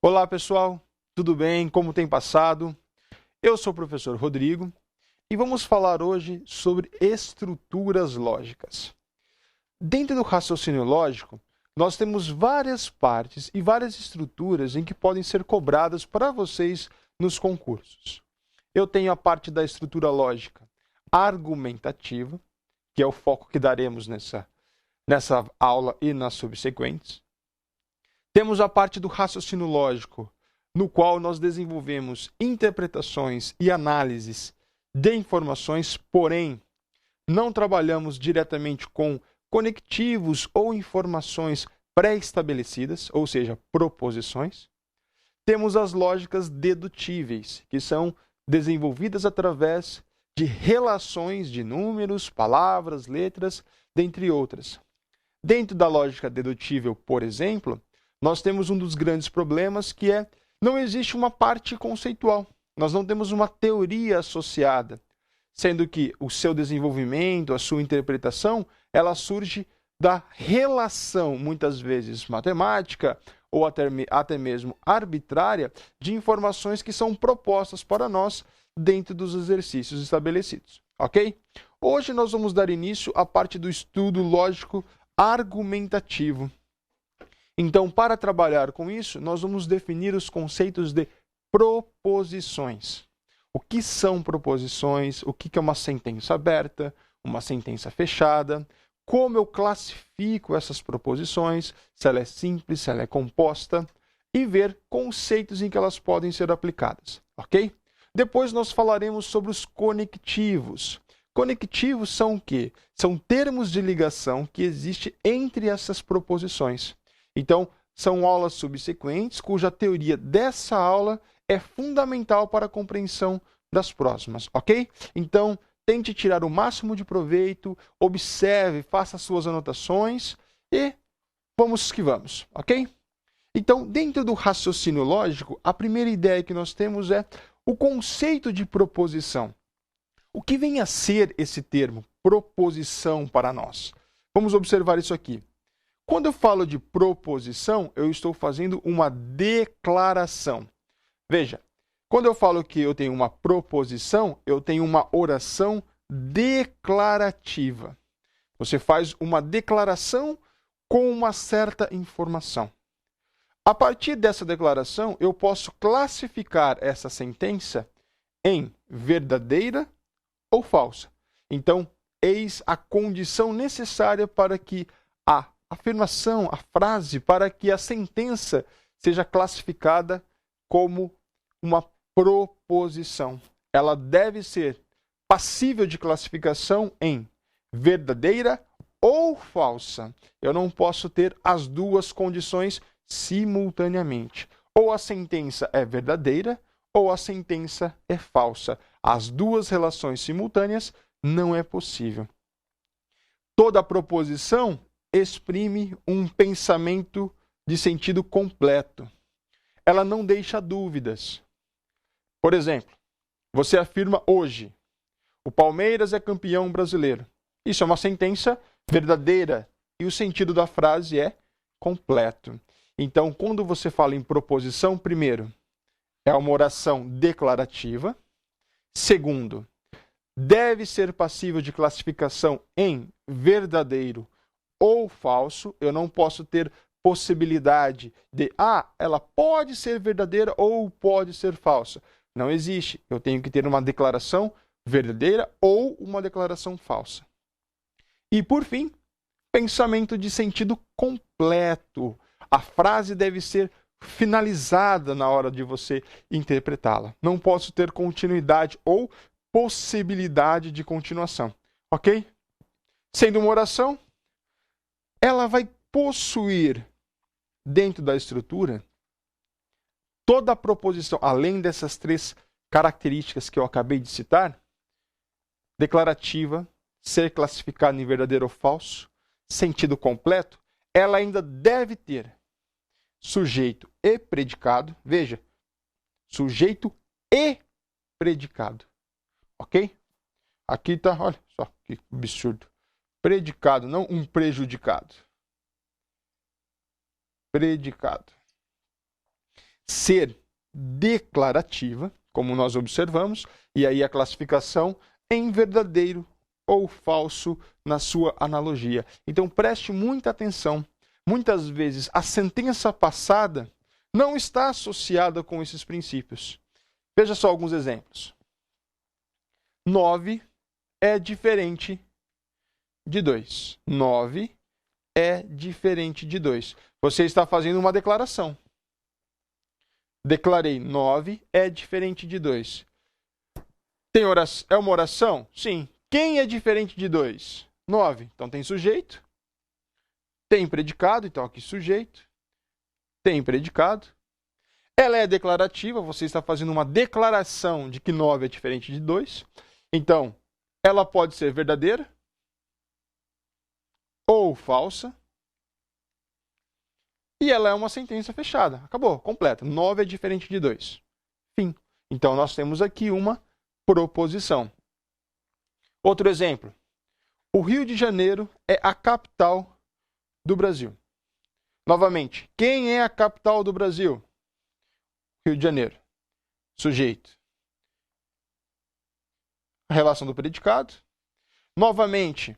Olá, pessoal. Tudo bem? Como tem passado? Eu sou o professor Rodrigo e vamos falar hoje sobre estruturas lógicas. Dentro do raciocínio lógico, nós temos várias partes e várias estruturas em que podem ser cobradas para vocês nos concursos. Eu tenho a parte da estrutura lógica argumentativa, que é o foco que daremos nessa aula e nas subsequentes. Temos a parte do raciocínio lógico, no qual nós desenvolvemos interpretações e análises de informações, porém, não trabalhamos diretamente com conectivos ou informações pré-estabelecidas, ou seja, proposições. Temos as lógicas dedutíveis, que são desenvolvidas através de relações de números, palavras, letras, dentre outras. Dentro da lógica dedutível, por exemplo, nós temos um dos grandes problemas que é não existe uma parte conceitual. Nós não temos uma teoria associada, sendo que o seu desenvolvimento, a sua interpretação, ela surge da relação, muitas vezes matemática ou até mesmo arbitrária, de informações que são propostas para nós dentro dos exercícios estabelecidos, ok? Hoje nós vamos dar início à parte do estudo lógico argumentativo. Então, para trabalhar com isso, nós vamos definir os conceitos de proposições. O que são proposições? O que é uma sentença aberta, uma sentença fechada? Como eu classifico essas proposições? Se ela é simples, se ela é composta? E ver conceitos em que elas podem ser aplicadas, ok? Depois nós falaremos sobre os conectivos. Conectivos são o quê? São termos de ligação que existem entre essas proposições. Então, são aulas subsequentes, cuja teoria dessa aula é fundamental para a compreensão das próximas, ok? Então, tente tirar o máximo de proveito, observe, faça suas anotações e vamos que vamos, ok? Então, dentro do raciocínio lógico, a primeira ideia que nós temos é o conceito de proposição. O que vem a ser esse termo, proposição, para nós? Vamos observar isso aqui. Quando eu falo de proposição, eu estou fazendo uma declaração. Veja, quando eu falo que eu tenho uma proposição, eu tenho uma oração declarativa. Você faz uma declaração com uma certa informação. A partir dessa declaração, eu posso classificar essa sentença em verdadeira ou falsa. Então, eis a condição necessária para que a afirmação, a frase, para que a sentença seja classificada como uma proposição. Ela deve ser passível de classificação em verdadeira ou falsa. Eu não posso ter as duas condições simultaneamente. Ou a sentença é verdadeira ou a sentença é falsa. As duas relações simultâneas não é possível. Toda proposição exprime um pensamento de sentido completo. Ela não deixa dúvidas. Por exemplo, você afirma hoje: o Palmeiras é campeão brasileiro. Isso é uma sentença verdadeira e o sentido da frase é completo. Então, quando você fala em proposição, primeiro, é uma oração declarativa. Segundo, deve ser passível de classificação em verdadeiro ou falso. Eu não posso ter possibilidade de, ela pode ser verdadeira ou pode ser falsa. Não existe. Eu tenho que ter uma declaração verdadeira ou uma declaração falsa. E, por fim, pensamento de sentido completo. A frase deve ser finalizada na hora de você interpretá-la. Não posso ter continuidade ou possibilidade de continuação. Ok? Sendo uma oração, ela vai possuir, dentro da estrutura, toda a proposição, além dessas três características que eu acabei de citar: declarativa, ser classificada em verdadeiro ou falso, sentido completo. Ela ainda deve ter sujeito e predicado. Veja, sujeito e predicado. Ok? Aqui está, olha só que absurdo. Predicado, não um prejudicado. Predicado. ser declarativa, como nós observamos, e aí a classificação em verdadeiro ou falso na sua analogia. Então preste muita atenção. Muitas vezes a sentença passada não está associada com esses princípios. Veja só alguns exemplos. 9 é diferente de 2. 9 é diferente de 2. Você está fazendo uma declaração. Declarei 9 é diferente de 2. É uma oração? Sim. Quem é diferente de 2? 9. Então tem sujeito. Tem predicado, então aqui sujeito. Tem predicado. Ela é declarativa, você está fazendo uma declaração de que 9 é diferente de 2. Então, ela pode ser verdadeira ou falsa. E ela é uma sentença fechada. Acabou, completa. 9 é diferente de 2. Fim. Então, nós temos aqui uma proposição. Outro exemplo. O Rio de Janeiro é a capital do Brasil. Novamente, quem é a capital do Brasil? Rio de Janeiro. Sujeito. A relação do predicado. Novamente,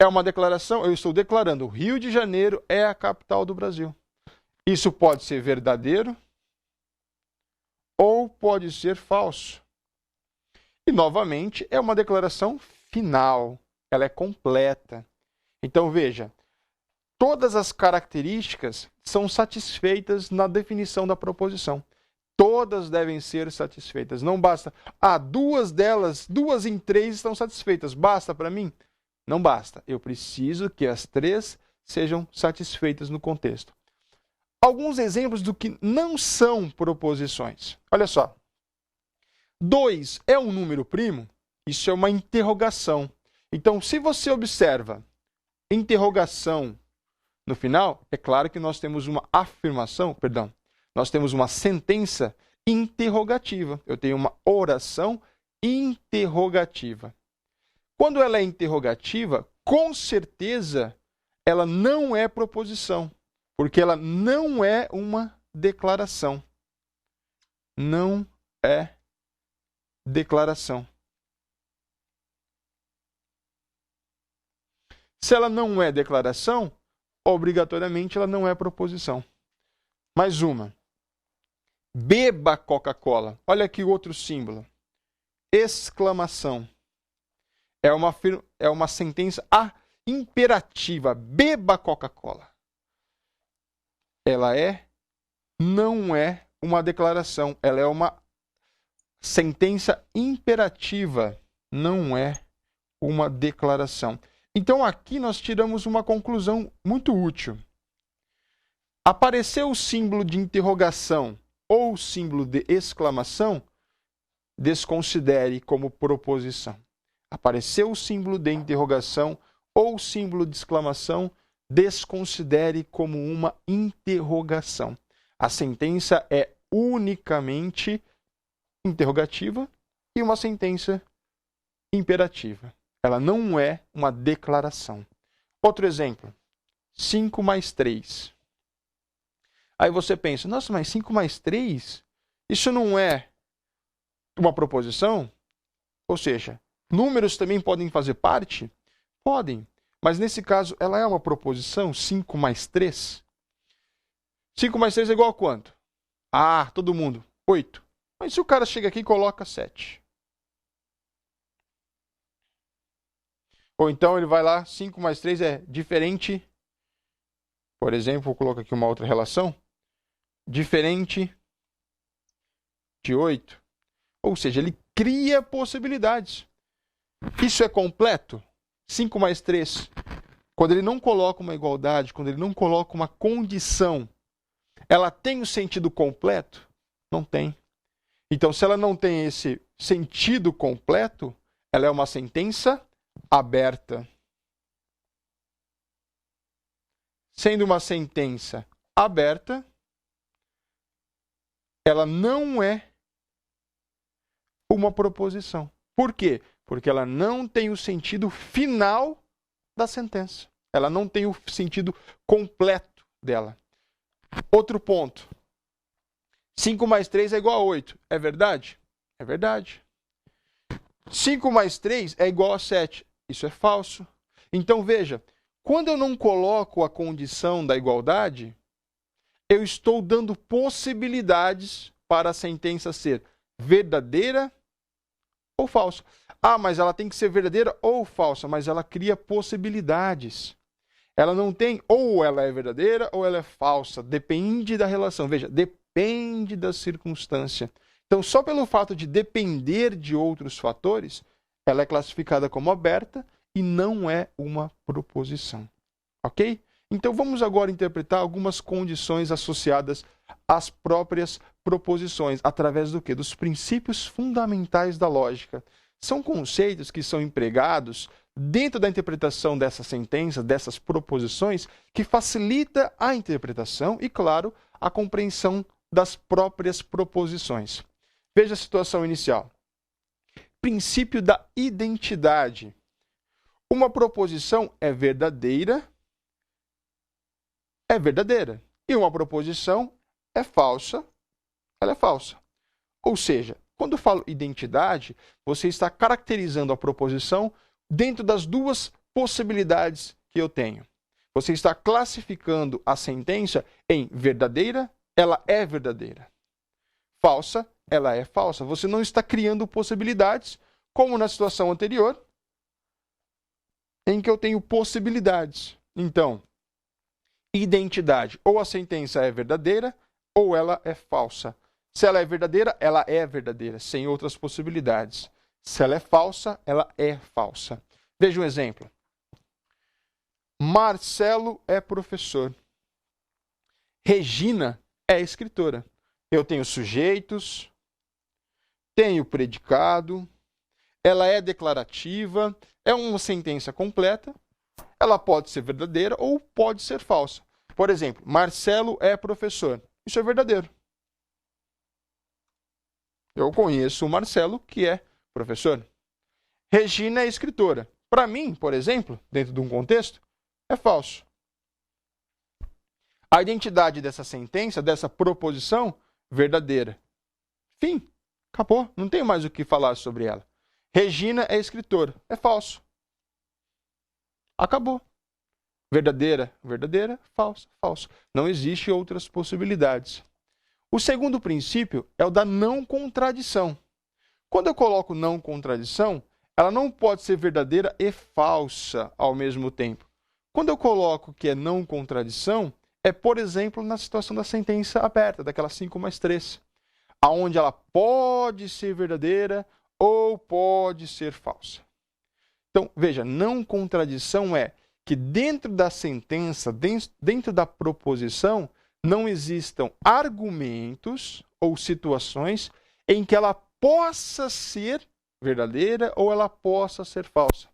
é uma declaração, eu estou declarando, o Rio de Janeiro é a capital do Brasil. Isso pode ser verdadeiro ou pode ser falso. E, novamente, é uma declaração final. Ela é completa. Então, veja, todas as características são satisfeitas na definição da proposição. Todas devem ser satisfeitas. Não basta, duas delas, 2 em 3 estão satisfeitas. Basta para mim? Não basta. Eu preciso que as 3 sejam satisfeitas no contexto. Alguns exemplos do que não são proposições. Olha só. 2 é um número primo? Isso é uma interrogação. Então, se você observa interrogação no final, é claro que nós temos uma afirmação, nós temos uma sentença interrogativa. Eu tenho uma oração interrogativa. Quando ela é interrogativa, com certeza ela não é proposição, porque ela não é uma declaração. Não é declaração. Se ela não é declaração, obrigatoriamente ela não é proposição. Mais uma. Beba Coca-Cola. Olha aqui o outro símbolo. Exclamação. É uma sentença imperativa. Beba Coca-Cola. Ela não é uma declaração. Ela é uma sentença imperativa. Não é uma declaração. Então, aqui nós tiramos uma conclusão muito útil. Apareceu o símbolo de interrogação ou o símbolo de exclamação, desconsidere como proposição. Apareceu o símbolo de interrogação ou o símbolo de exclamação, desconsidere como uma interrogação. A sentença é unicamente interrogativa e uma sentença imperativa. Ela não é uma declaração. Outro exemplo. 5 mais 3. Aí você pensa, nossa, mas 5 mais 3? Isso não é uma proposição? Ou seja, números também podem fazer parte? Podem. Mas nesse caso, ela é uma proposição? 5 mais 3? 5 mais 3 é igual a quanto? Todo mundo. 8. Mas se o cara chega aqui e coloca 7? Ou então ele vai lá, 5 mais 3 é diferente. Por exemplo, vou colocar aqui uma outra relação. Diferente de 8. Ou seja, ele cria possibilidades. Isso é completo? 5 mais 3. Quando ele não coloca uma igualdade, quando ele não coloca uma condição, ela tem o sentido completo? Não tem. Então, se ela não tem esse sentido completo, ela é uma sentença aberta. Sendo uma sentença aberta, ela não é uma proposição. Por quê? Porque ela não tem o sentido final da sentença. Ela não tem o sentido completo dela. Outro ponto. 5 mais 3 é igual a 8. É verdade? É verdade. 5 mais 3 é igual a 7. Isso é falso. Então, veja, quando eu não coloco a condição da igualdade, eu estou dando possibilidades para a sentença ser verdadeira ou falsa. Ah, mas ela tem que ser verdadeira ou falsa, mas ela cria possibilidades. Ela não tem ou ela é verdadeira ou ela é falsa. Depende da relação. Veja, depende da circunstância. Então, só pelo fato de depender de outros fatores, ela é classificada como aberta e não é uma proposição. Ok? Então, vamos agora interpretar algumas condições associadas às próprias proposições, através do quê? Dos princípios fundamentais da lógica. São conceitos que são empregados dentro da interpretação dessas sentenças, dessas proposições, que facilita a interpretação e, claro, a compreensão das próprias proposições. Veja a situação inicial. Princípio da identidade. Uma proposição é verdadeira. E uma proposição é falsa, ela é falsa. Ou seja, quando eu falo identidade, você está caracterizando a proposição dentro das duas possibilidades que eu tenho. Você está classificando a sentença em verdadeira, ela é verdadeira. Falsa, ela é falsa. Você não está criando possibilidades, como na situação anterior, em que eu tenho possibilidades. Então, identidade, ou a sentença é verdadeira, ou ela é falsa. Se ela é verdadeira, sem outras possibilidades. Se ela é falsa, ela é falsa. Veja um exemplo. Marcelo é professor. Regina é escritora. Eu tenho sujeitos, tenho predicado, ela é declarativa, é uma sentença completa, ela pode ser verdadeira ou pode ser falsa. Por exemplo, Marcelo é professor. Isso é verdadeiro. Eu conheço o Marcelo, que é professor. Regina é escritora. Para mim, por exemplo, dentro de um contexto, é falso. A identidade dessa sentença, dessa proposição, verdadeira. Fim. Acabou. Não tenho mais o que falar sobre ela. Regina é escritora. É falso. Acabou. Verdadeira, falsa, falso. Não existe outras possibilidades. O segundo princípio é o da não contradição. Quando eu coloco não contradição, ela não pode ser verdadeira e falsa ao mesmo tempo. Quando eu coloco que é não contradição, é, por exemplo, na situação da sentença aberta, daquela 5 mais 3, onde ela pode ser verdadeira ou pode ser falsa. Então, veja, não contradição é que dentro da sentença, dentro da proposição, não existam argumentos ou situações em que ela possa ser verdadeira ou ela possa ser falsa.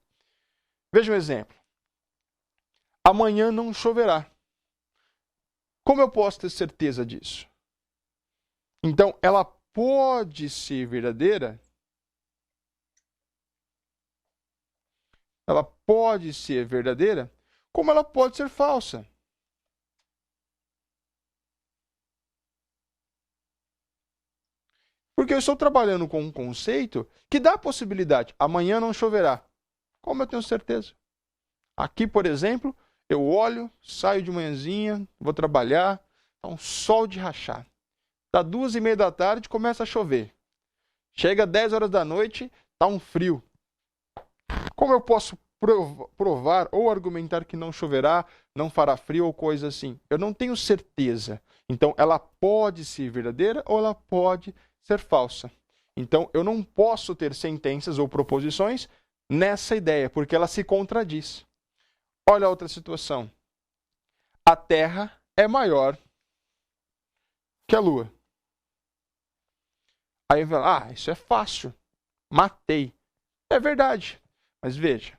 Veja um exemplo. Amanhã não choverá. Como eu posso ter certeza disso? Então, ela pode ser verdadeira. Ela pode ser verdadeira, como ela pode ser falsa. Porque eu estou trabalhando com um conceito que dá a possibilidade. Amanhã não choverá. Como eu tenho certeza? Aqui, por exemplo, eu olho, saio de manhãzinha, vou trabalhar, tá um sol de rachar. Dá 2h30 da tarde, começa a chover. Chega 10 horas da noite, tá um frio. Como eu posso provar ou argumentar que não choverá, não fará frio ou coisa assim? Eu não tenho certeza. Então, ela pode ser verdadeira ou ela pode ser falsa. Então, eu não posso ter sentenças ou proposições nessa ideia, porque ela se contradiz. Olha a outra situação. A Terra é maior que a Lua. Aí vai lá, isso é fácil. Matei. É verdade. Mas veja,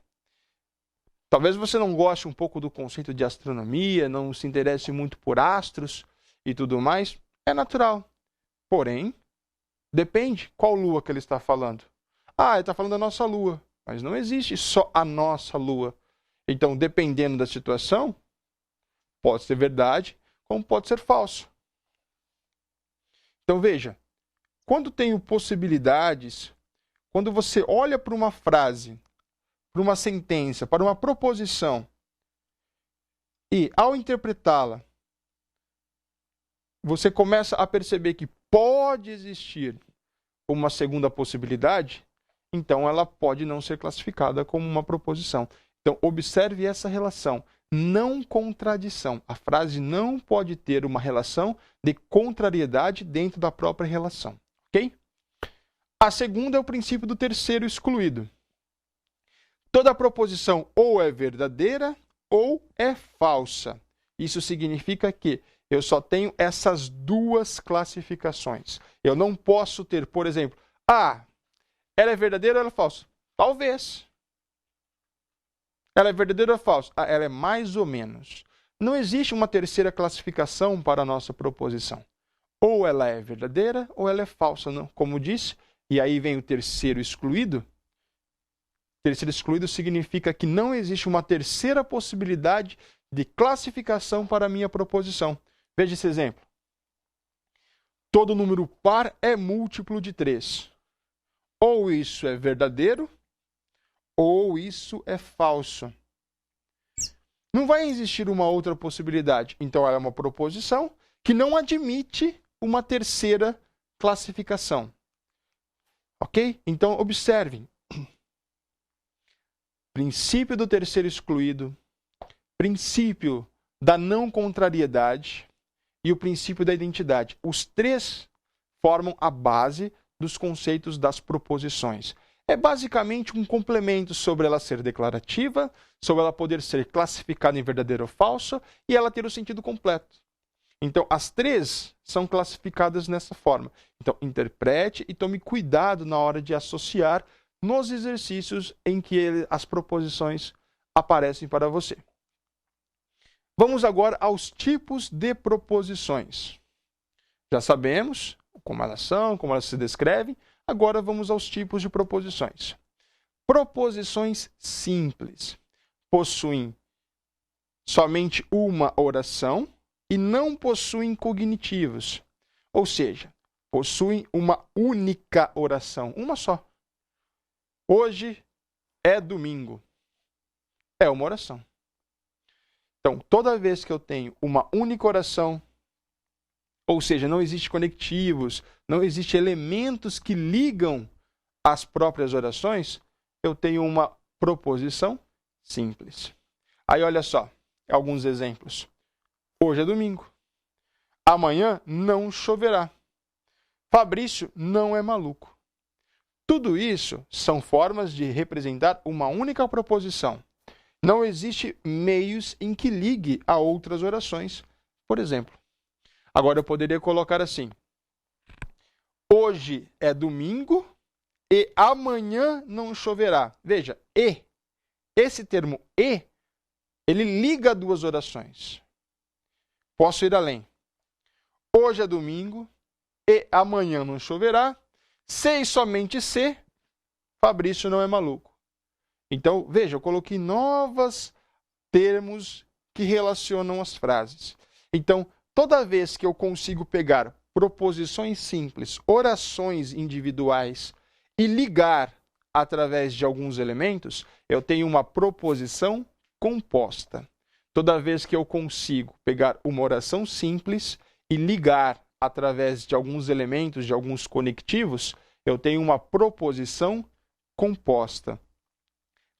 talvez você não goste um pouco do conceito de astronomia, não se interesse muito por astros e tudo mais. É natural. Porém, depende qual lua que ele está falando. Ah, ele está falando da nossa lua. Mas não existe só a nossa lua. Então, dependendo da situação, pode ser verdade, como pode ser falso. Então, veja, quando tenho possibilidades, quando você olha para uma frase, para uma sentença, para uma proposição, e ao interpretá-la, você começa a perceber que pode existir uma segunda possibilidade, então ela pode não ser classificada como uma proposição. Então, observe essa relação. Não contradição. A frase não pode ter uma relação de contrariedade dentro da própria relação. Ok? A segunda é o princípio do terceiro excluído. Toda proposição ou é verdadeira ou é falsa. Isso significa que eu só tenho essas duas classificações. Eu não posso ter, por exemplo, ela é verdadeira ou ela é falsa? Talvez. Ela é verdadeira ou é falsa? Ela é mais ou menos. Não existe uma terceira classificação para a nossa proposição. Ou ela é verdadeira ou ela é falsa, não? Como disse, e aí vem o terceiro excluído. Terceiro excluído significa que não existe uma terceira possibilidade de classificação para a minha proposição. Veja esse exemplo. Todo número par é múltiplo de 3. Ou isso é verdadeiro, ou isso é falso. Não vai existir uma outra possibilidade. Então, ela é uma proposição que não admite uma terceira classificação. Ok? Então, observem. Princípio do terceiro excluído, princípio da não contrariedade e o princípio da identidade. Os três formam a base dos conceitos das proposições. É basicamente um complemento sobre ela ser declarativa, sobre ela poder ser classificada em verdadeiro ou falso e ela ter o sentido completo. Então, as três são classificadas nessa forma. Então, interprete e tome cuidado na hora de associar nos exercícios em que as proposições aparecem para você. Vamos agora aos tipos de proposições. Já sabemos como elas são, como elas se descrevem. Agora vamos aos tipos de proposições. Proposições simples possuem somente uma oração e não possuem cognitivos. Ou seja, possuem uma única oração, uma só. Hoje é domingo. É uma oração. Então, toda vez que eu tenho uma única oração, ou seja, não existe conectivos, não existe elementos que ligam as próprias orações, eu tenho uma proposição simples. Aí, olha só, alguns exemplos. Hoje é domingo. Amanhã não choverá. Fabrício não é maluco. Tudo isso são formas de representar uma única proposição. Não existe meios em que ligue a outras orações, por exemplo. Agora eu poderia colocar assim: hoje é domingo e amanhã não choverá. Veja, e. Esse termo e, ele liga duas orações. Posso ir além. Hoje é domingo e amanhã não choverá. Se e somente se, Fabrício não é maluco. Então, veja, eu coloquei novos termos que relacionam as frases. Então, toda vez que eu consigo pegar proposições simples, orações individuais e ligar através de alguns elementos, eu tenho uma proposição composta. Toda vez que eu consigo pegar uma oração simples e ligar através de alguns elementos, de alguns conectivos, eu tenho uma proposição composta.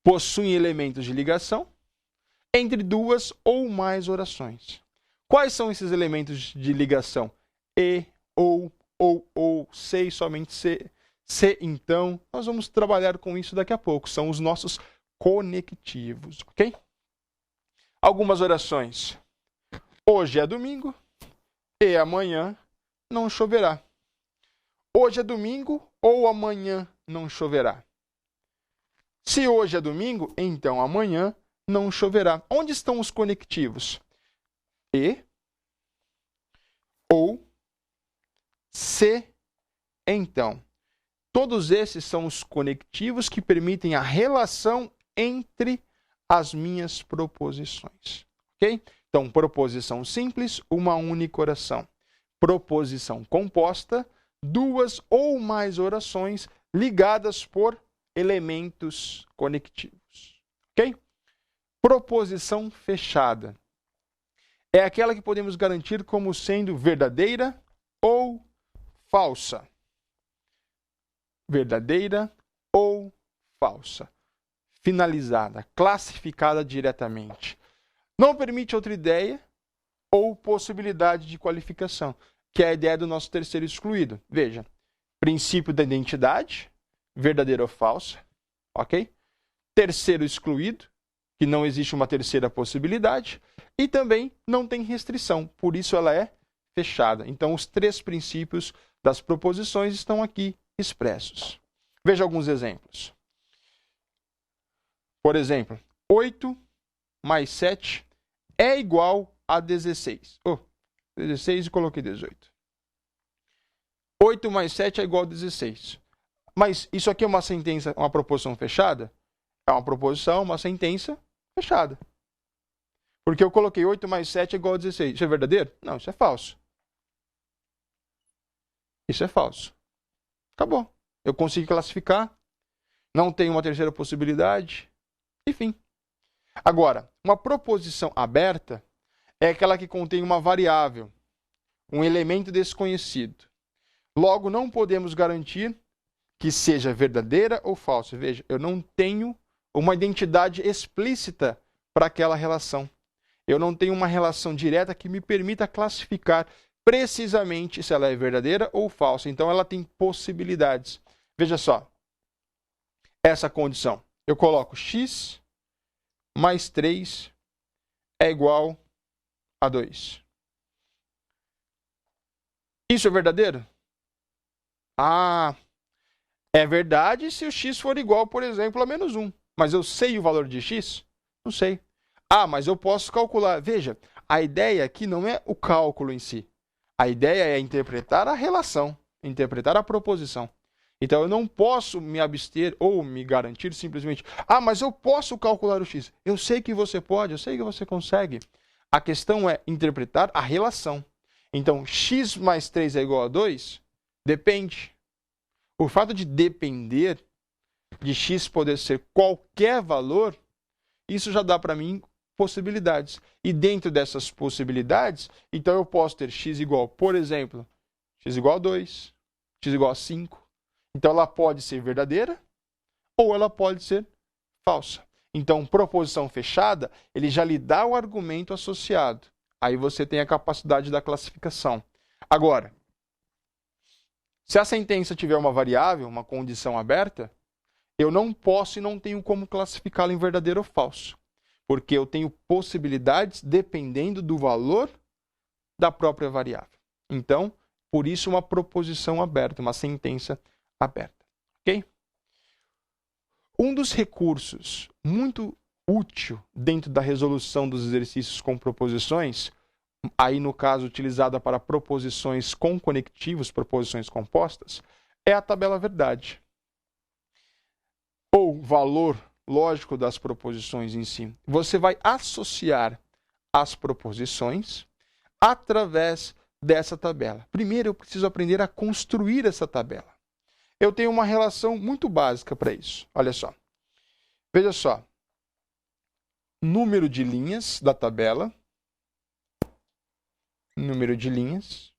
Possuem elementos de ligação entre duas ou mais orações. Quais são esses elementos de ligação? E, ou, se e somente se, então. Nós vamos trabalhar com isso daqui a pouco. São os nossos conectivos, ok? Algumas orações. Hoje é domingo e amanhã não choverá. Hoje é domingo ou amanhã não choverá. Se hoje é domingo, então amanhã não choverá. Onde estão os conectivos? E, ou, se, então. Todos esses são os conectivos que permitem a relação entre as minhas proposições. Ok? Então, proposição simples, uma única oração. proposição composta, duas ou mais orações ligadas por elementos conectivos. Ok? Proposição fechada é aquela que podemos garantir como sendo verdadeira ou falsa. Verdadeira ou falsa. Finalizada, classificada diretamente. Não permite outra ideia ou possibilidade de qualificação, que é a ideia do nosso terceiro excluído. Veja, princípio da identidade, verdadeira ou falsa, ok? Terceiro excluído, que não existe uma terceira possibilidade, e também não tem restrição, por isso ela é fechada. Então, os três princípios das proposições estão aqui expressos. Veja alguns exemplos. Por exemplo, 8 mais 7 é igual a 16. 16 e coloquei 18. 8 mais 7 é igual a 16. Mas isso aqui é uma sentença, uma proposição fechada? É uma proposição, uma sentença fechada. Porque eu coloquei 8 mais 7 é igual a 16. Isso é verdadeiro? Não, isso é falso. Isso é falso. Acabou. Eu consegui classificar. Não tem uma terceira possibilidade. Enfim. Agora, uma proposição aberta é aquela que contém uma variável, um elemento desconhecido. Logo, não podemos garantir que seja verdadeira ou falsa. Veja, eu não tenho uma identidade explícita para aquela relação. Eu não tenho uma relação direta que me permita classificar precisamente se ela é verdadeira ou falsa. Então, ela tem possibilidades. Veja só, essa condição. Eu coloco x mais 3 é igual a 2. Isso é verdadeiro? Ah, é verdade se o x for igual, por exemplo, a menos 1. Mas eu sei o valor de x? Não sei. Ah, mas eu posso calcular. Veja, a ideia aqui não é o cálculo em si. A ideia é interpretar a relação, interpretar a proposição. Então, eu não posso me abster ou me garantir simplesmente, mas eu posso calcular o x. Eu sei que você pode, eu sei que você consegue. A questão é interpretar a relação. Então, x mais 3 é igual a 2? Depende. O fato de depender de x poder ser qualquer valor, isso já dá para mim possibilidades. E dentro dessas possibilidades, então eu posso ter x igual, por exemplo, x igual a 2, x igual a 5. Então, ela pode ser verdadeira ou ela pode ser falsa. Então, proposição fechada, ele já lhe dá o argumento associado. Aí você tem a capacidade da classificação. Agora, se a sentença tiver uma variável, uma condição aberta, eu não posso e não tenho como classificá-la em verdadeiro ou falso. Porque eu tenho possibilidades dependendo do valor da própria variável. Então, por isso uma proposição aberta, uma sentença aberta. Ok? Um dos recursos muito útil dentro da resolução dos exercícios com proposições, aí no caso utilizada para proposições com conectivos, proposições compostas, é a tabela verdade. Ou valor lógico das proposições em si. Você vai associar as proposições através dessa tabela. Primeiro, eu preciso aprender a construir essa tabela. Eu tenho uma relação muito básica para isso. Olha só. Veja só. Número de linhas da tabela. Número de linhas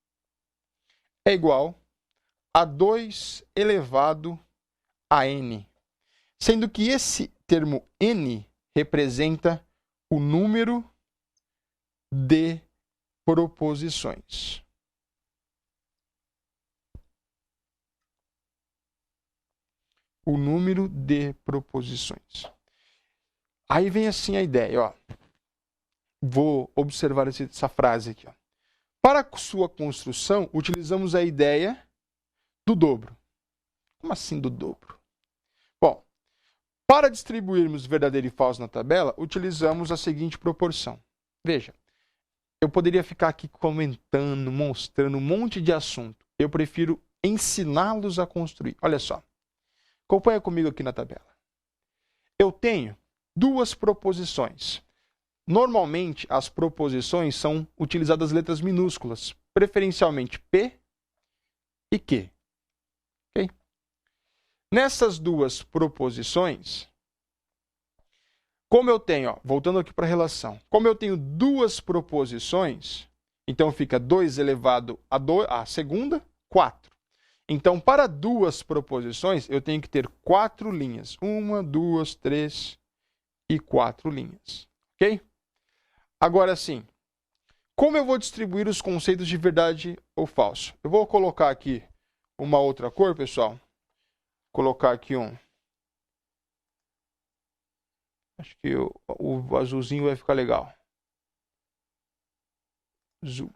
é igual a 2 elevado a n. Sendo que esse termo n representa o número de proposições. O número de proposições. Aí vem assim a ideia, ó. Vou observar essa frase aqui, ó. Para sua construção, utilizamos a ideia do dobro. Como assim do dobro? Bom, para distribuirmos verdadeiro e falso na tabela, utilizamos a seguinte proporção. Veja, eu poderia ficar aqui comentando, mostrando um monte de assunto. Eu prefiro ensiná-los a construir. Olha só. Acompanha comigo aqui na tabela. Eu tenho duas proposições. Normalmente, as proposições são utilizadas letras minúsculas preferencialmente P e Q. Okay? Nessas duas proposições, como eu tenho, voltando aqui para a relação, como eu tenho duas proposições, então fica 2 elevado a segunda, 4. Então, para duas proposições, eu tenho que ter 4 linhas. 1, 2, 3 e 4 linhas. Ok? Agora sim, como eu vou distribuir os conceitos de verdade ou falso? Eu vou colocar aqui uma outra cor, pessoal. Vou colocar aqui um. Acho que o azulzinho vai ficar legal. Azul.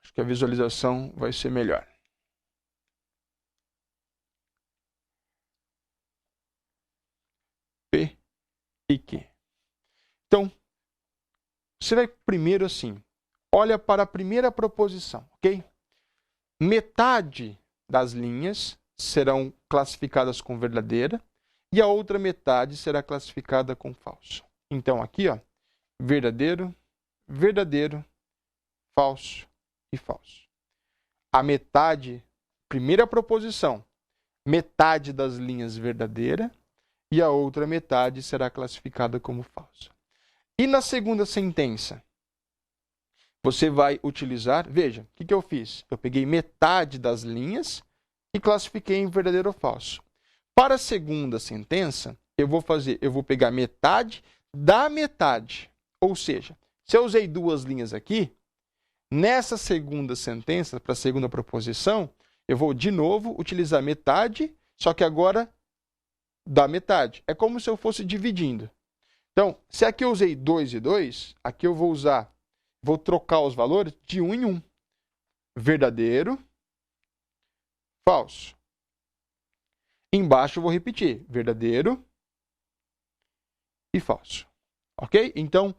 Acho que a visualização vai ser melhor. P e Q. Então, você vai primeiro assim, olha para a primeira proposição, ok? Metade das linhas serão classificadas com verdadeira e a outra metade será classificada com falso. Então, aqui, ó, verdadeiro, verdadeiro, falso e falso. A metade, primeira proposição, metade das linhas verdadeira e a outra metade será classificada como falsa. E na segunda sentença, você vai utilizar, veja, o que eu fiz? Eu peguei metade das linhas e classifiquei em verdadeiro ou falso. Para a segunda sentença, eu vou pegar metade da metade. Ou seja, se eu usei duas linhas aqui, nessa segunda sentença, para a segunda proposição, eu vou de novo utilizar metade, só que agora da metade. É como se eu fosse dividindo. Então, se aqui eu usei 2 e 2, aqui eu vou trocar os valores de 1 em 1. Verdadeiro, falso. Embaixo eu vou repetir, verdadeiro e falso. Ok? Então,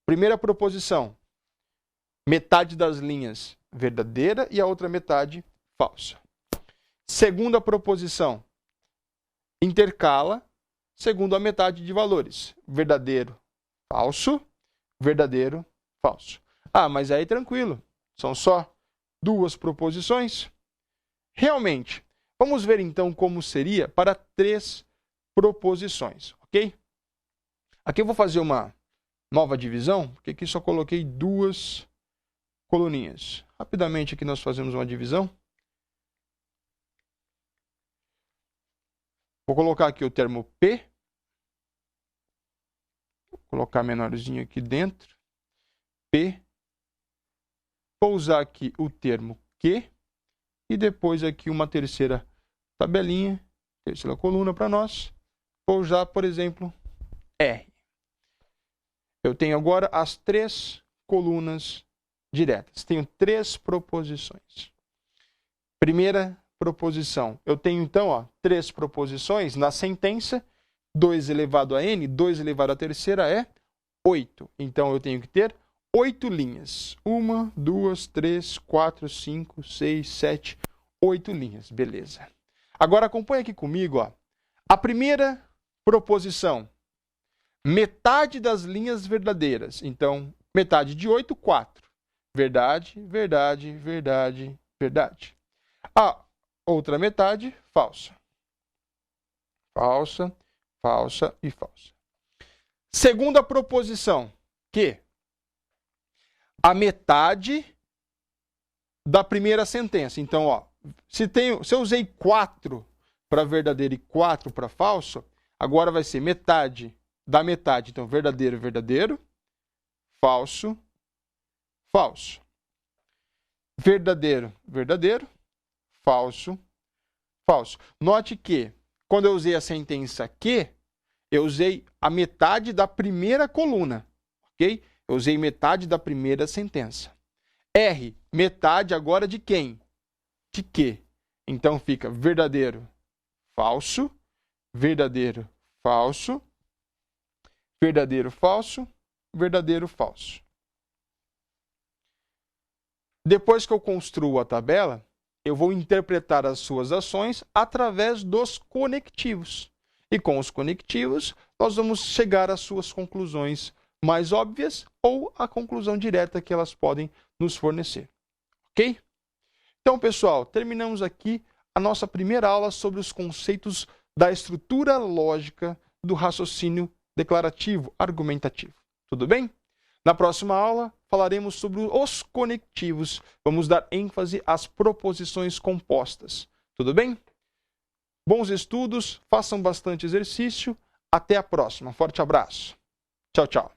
primeira proposição, metade das linhas verdadeira e a outra metade falsa. Segunda proposição, intercala segundo a metade de valores. Verdadeiro, falso, verdadeiro, falso. Ah, mas aí tranquilo, são só duas proposições? Realmente, vamos ver então como seria para 3 proposições, ok? Aqui eu vou fazer uma nova divisão, porque aqui só coloquei 2 coluninhas. Rapidamente aqui nós fazemos uma divisão. Vou colocar aqui o termo P. Vou colocar menorzinho aqui dentro. P. Vou usar aqui o termo Q. E depois aqui uma terceira tabelinha, terceira coluna para nós. Vou usar, por exemplo, R. Eu tenho agora as 3 colunas diretas. Tenho 3 proposições. Primeira proposição. Eu tenho, então, 3 proposições na sentença. 2 elevado a n, 2 elevado à terceira é 8. Então, eu tenho que ter 8 linhas. 1, 2, 3, 4, 5, 6, 7, 8 linhas. Beleza. Agora, acompanha aqui comigo. A primeira proposição. Metade das linhas verdadeiras. Então, metade de 8, 4. Verdade, verdade, verdade, verdade. A outra metade, falsa. Falsa, falsa e falsa. Segunda proposição, que a metade da primeira sentença. Então, se eu usei 4 para verdadeiro e 4 para falso, agora vai ser metade da metade. Então, verdadeiro, verdadeiro, falso, falso. Verdadeiro, verdadeiro, falso, falso. Note que, quando eu usei a sentença que, eu usei a metade da primeira coluna, ok? Eu usei metade da primeira sentença. R, metade agora de quem? De que? Então fica verdadeiro, falso, verdadeiro, falso, verdadeiro, falso, verdadeiro, falso. Depois que eu construo a tabela, eu vou interpretar as suas ações através dos conectivos. E com os conectivos, nós vamos chegar às suas conclusões mais óbvias ou à conclusão direta que elas podem nos fornecer. Ok? Então, pessoal, terminamos aqui a nossa primeira aula sobre os conceitos da estrutura lógica do raciocínio declarativo, argumentativo. Tudo bem? Na próxima aula, falaremos sobre os conectivos. Vamos dar ênfase às proposições compostas. Tudo bem? Bons estudos, façam bastante exercício. Até a próxima. Forte abraço. Tchau, tchau.